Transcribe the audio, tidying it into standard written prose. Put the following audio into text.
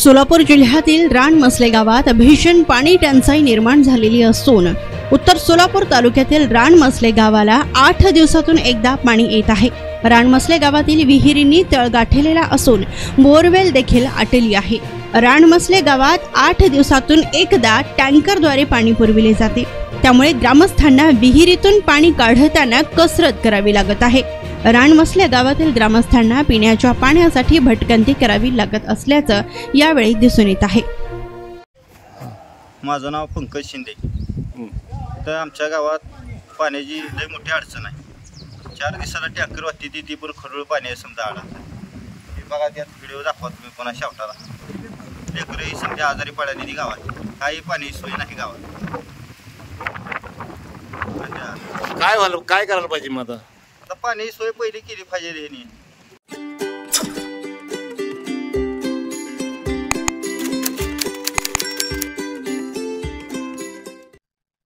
सोलापूर जिल्ह्यातील रानमसले गावात भीषण पाणी टंचाई निर्माण झालेली असून उत्तर सोलापूर तालुक्यातील रानमसले गावाला 8 दिवसातून एकदा पाणी येत आहे। रानमसले गावातील विहिरींनी तळ गाठलेला असून बोरवेल देखील आटली आहे। रानमसले गावात 8 दिवसातून एकदा टँकरद्वारे पाणी पुरविले जाते, त्यामुळे ग्रामस्थांना विहिरीतून पाणी काढताना कसरत करावी लागत आहे। रानमसले गावातील ग्रामस्थांना पिण्याच्या पाण्यासाठी भटकंती करावी लागत असल्याचं यावेळी दिसून येत आहे। माझं नाव पंकज शिंदे। तर आमच्या गावात पाण्याची लई मोठी अडचण आहे। 4 दिवसाला टँकर वाटते ती पण खडूळ पाणी समजा आडत हे बघा, त्यात व्हिडिओ दाखवा तुम्ही पुन्हा शेवटाला। लेकरही समजा आजारी पडलेली गावात, काही पाणी सोय नाही गावात। काय करायला पाहिजे मग आता? पाणी सोय पहिली केली पाहिजे ह्यांनी।